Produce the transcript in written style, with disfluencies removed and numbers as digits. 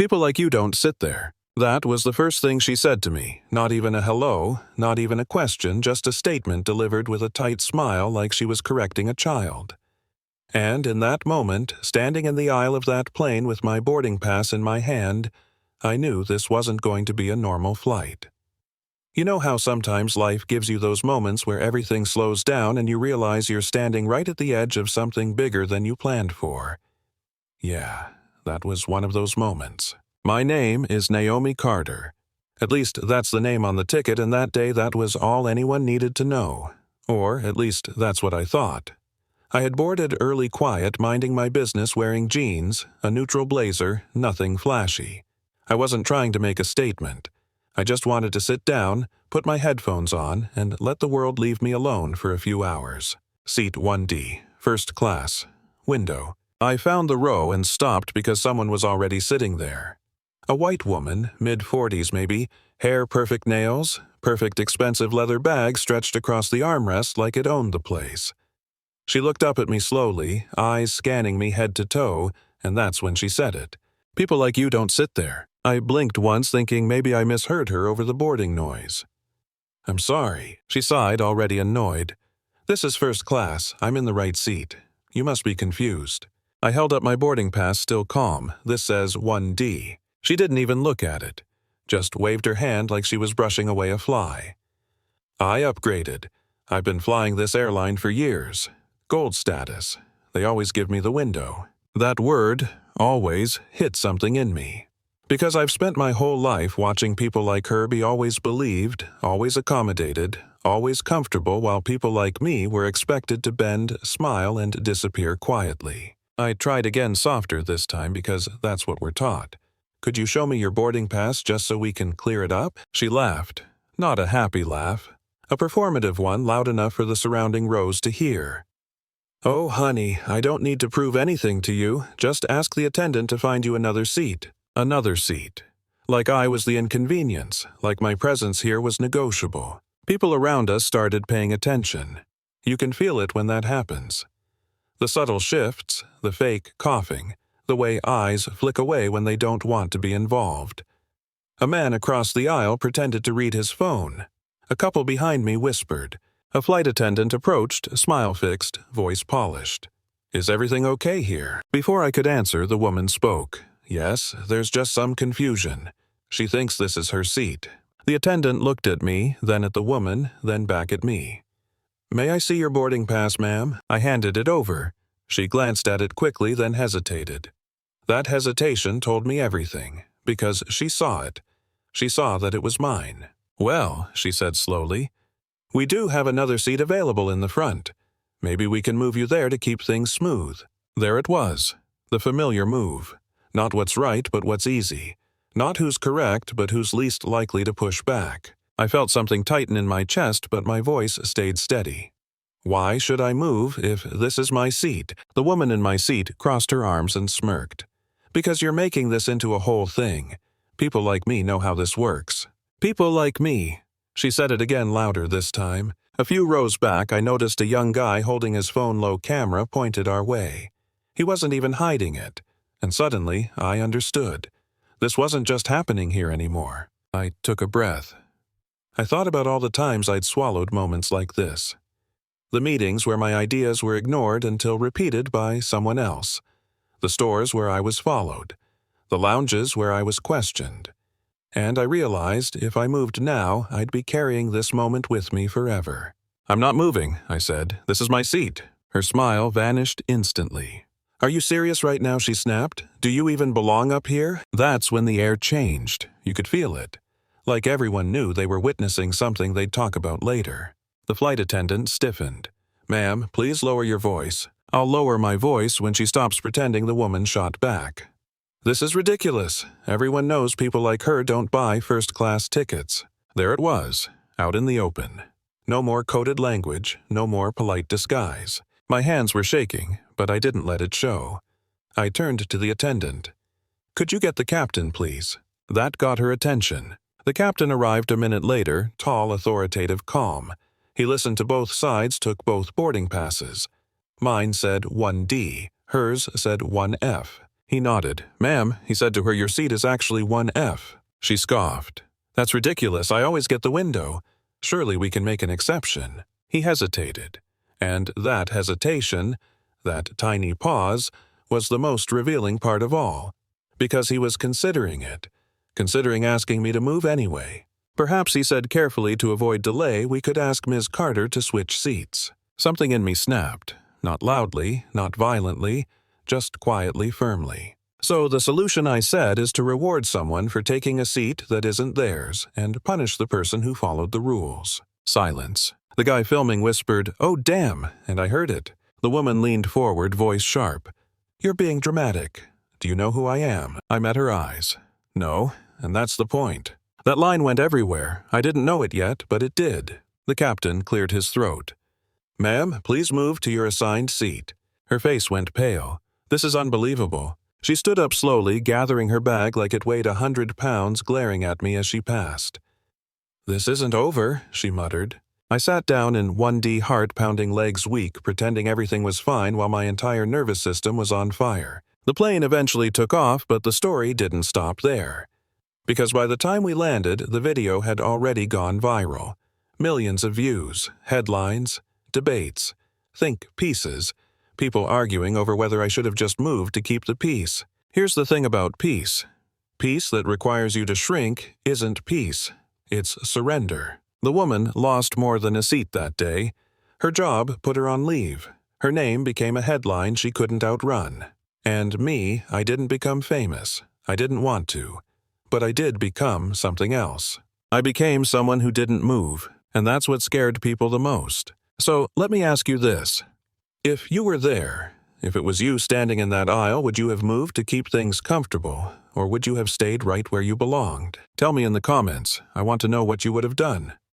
People like you don't sit there. That was the first thing she said to me. Not even a hello, not even a question, just a statement delivered with a tight smile like she was correcting a child. And in that moment, standing in the aisle of that plane with my boarding pass in my hand, I knew this wasn't going to be a normal flight. You know how sometimes life gives you those moments where everything slows down and you realize you're standing right at the edge of something bigger than you planned for? Yeah, that was one of those moments. My name is Naomi Carter. At least that's the name on the ticket, and that day that was all anyone needed to know. Or at least that's what I thought. I had boarded early quiet, minding my business, wearing jeans, a neutral blazer, nothing flashy. I wasn't trying to make a statement. I just wanted to sit down, put my headphones on, and let the world leave me alone for a few hours. Seat 1D, first class, window. I found the row and stopped because someone was already sitting there. A white woman, mid-40s maybe, hair perfect, nails, perfect expensive leather bag stretched across the armrest like it owned the place. She looked up at me slowly, eyes scanning me head to toe, and that's when she said it. People like you don't sit there. I blinked once, thinking maybe I misheard her over the boarding noise. I'm sorry, she sighed, already annoyed. This is first class. I'm in the right seat. You must be confused. I held up my boarding pass, still calm. This says 1D. She didn't even look at it. Just waved her hand like she was brushing away a fly. I upgraded. I've been flying this airline for years. Gold status. They always give me the window. That word, always, hit something in me. Because I've spent my whole life watching people like her be always believed, always accommodated, always comfortable, while people like me were expected to bend, smile, and disappear quietly. I tried again, softer this time, because that's what we're taught. Could you show me your boarding pass just so we can clear it up? She laughed. Not a happy laugh. A performative one, loud enough for the surrounding rows to hear. Oh, honey, I don't need to prove anything to you. Just ask the attendant to find you another seat. Another seat. Like I was the inconvenience, like my presence here was negotiable. People around us started paying attention. You can feel it when that happens. The subtle shifts, the fake coughing, the way eyes flick away when they don't want to be involved. A man across the aisle pretended to read his phone. A couple behind me whispered. A flight attendant approached, smile fixed, voice polished. Is everything okay here? Before I could answer, the woman spoke. Yes, there's just some confusion. She thinks this is her seat. The attendant looked at me, then at the woman, then back at me. May I see your boarding pass, ma'am? I handed it over. She glanced at it quickly, then hesitated. That hesitation told me everything, because she saw it. She saw that it was mine. Well, she said slowly, we do have another seat available in the front. Maybe we can move you there to keep things smooth. There it was, the familiar move. Not what's right, but what's easy. Not who's correct, but who's least likely to push back. I felt something tighten in my chest, but my voice stayed steady. Why should I move if this is my seat? The woman in my seat crossed her arms and smirked. Because you're making this into a whole thing. People like me know how this works. People like me. She said it again, louder this time. A few rows back, I noticed a young guy holding his phone low camera pointed our way. He wasn't even hiding it. And suddenly, I understood. This wasn't just happening here anymore. I took a breath. I thought about all the times I'd swallowed moments like this. The meetings where my ideas were ignored until repeated by someone else. The stores where I was followed. The lounges where I was questioned. And I realized if I moved now, I'd be carrying this moment with me forever. I'm not moving, I said. This is my seat. Her smile vanished instantly. Are you serious right now? She snapped. Do you even belong up here? That's when the air changed. You could feel it. Like everyone knew they were witnessing something they'd talk about later. The flight attendant stiffened. Ma'am, please lower your voice. I'll lower my voice when she stops pretending, the woman shot back. This is ridiculous. Everyone knows people like her don't buy first-class tickets. There it was, out in the open. No more coded language, no more polite disguise. My hands were shaking, but I didn't let it show. I turned to the attendant. Could you get the captain, please? That got her attention. The captain arrived a minute later, tall, authoritative, calm. He listened to both sides, took both boarding passes. Mine said 1D, hers said 1F. He nodded. "Ma'am," he said to her, "your seat is actually 1F. She scoffed. "That's ridiculous. I always get the window. Surely we can make an exception." He hesitated. And that hesitation, that tiny pause, was the most revealing part of all. Because he was considering it. Considering asking me to move anyway. Perhaps, he said carefully, to avoid delay, we could ask Ms. Carter to switch seats. Something in me snapped. Not loudly, not violently, just quietly, firmly. "So the solution," I said, "is to reward someone for taking a seat that isn't theirs and punish the person who followed the rules." Silence. The guy filming whispered, "Oh, damn," and I heard it. The woman leaned forward, voice sharp. "You're being dramatic. Do you know who I am?" I met her eyes. "No, and that's the point." That line went everywhere. I didn't know it yet, but it did. The captain cleared his throat. "Ma'am, please move to your assigned seat." Her face went pale. "This is unbelievable." She stood up slowly, gathering her bag like it weighed 100 pounds, glaring at me as she passed. "This isn't over," she muttered. I sat down in 1D, heart-pounding, legs weak, pretending everything was fine while my entire nervous system was on fire. The plane eventually took off, but the story didn't stop there. Because by the time we landed, the video had already gone viral. Millions of views, headlines, debates, think pieces, people arguing over whether I should have just moved to keep the peace. Here's the thing about peace. Peace that requires you to shrink isn't peace. It's surrender. The woman lost more than a seat that day. Her job put her on leave. Her name became a headline she couldn't outrun. And me, I didn't become famous. I didn't want to. But I did become something else. I became someone who didn't move, and that's what scared people the most. So let me ask you this. If you were there, if it was you standing in that aisle, would you have moved to keep things comfortable, or would you have stayed right where you belonged? Tell me in the comments. I want to know what you would have done.